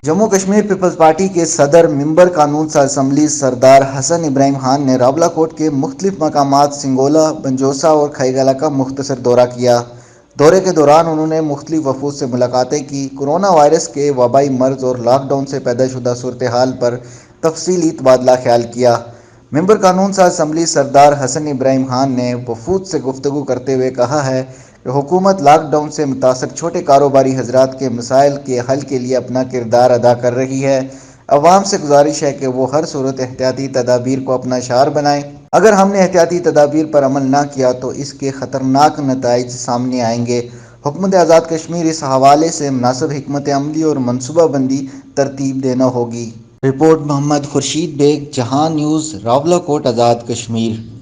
Jammu Kashmir Peoples party کے صدر ممبر قانون ساز اسمبلی سردار حسن ابراہیم خان نے راولا کوٹ کے مختلف مقامات سنگولا، بنجوسا اور کھائی گلا کا مختصر دورہ کیا۔ دورے کے دوران انہوں نے مختلف وفود سے ملاقاتیں کی، کورونا وائرس کے وبائی مرض اور لاک ڈاؤن سے پیدا شدہ صورتحال پر تفصیلی تبادلہ خیال کیا۔ ممبر قانون ساز اسمبلی سردار حسن ابراہیم خان نے وفود سے گفتگو کرتے ہوئے کہا ہے کہ حکومت لاک ڈاؤن سے متاثر چھوٹے کاروباری حضرات کے مسائل کے حل کے لیے اپنا کردار ادا کر رہی ہے۔ عوام سے گزارش ہے کہ وہ ہر صورت احتیاطی تدابیر کو اپنا شعار بنائیں۔ اگر ہم نے احتیاطی تدابیر پر عمل نہ کیا تو اس کے خطرناک نتائج سامنے آئیں گے۔ حکومت آزاد کشمیر اس حوالے سے مناسب حکمت عملی اور منصوبہ بندی ترتیب دینا ہوگی۔ رپورٹ محمد خورشید بیگ، جہاں نیوز، راولا کوٹ، آزاد کشمیر۔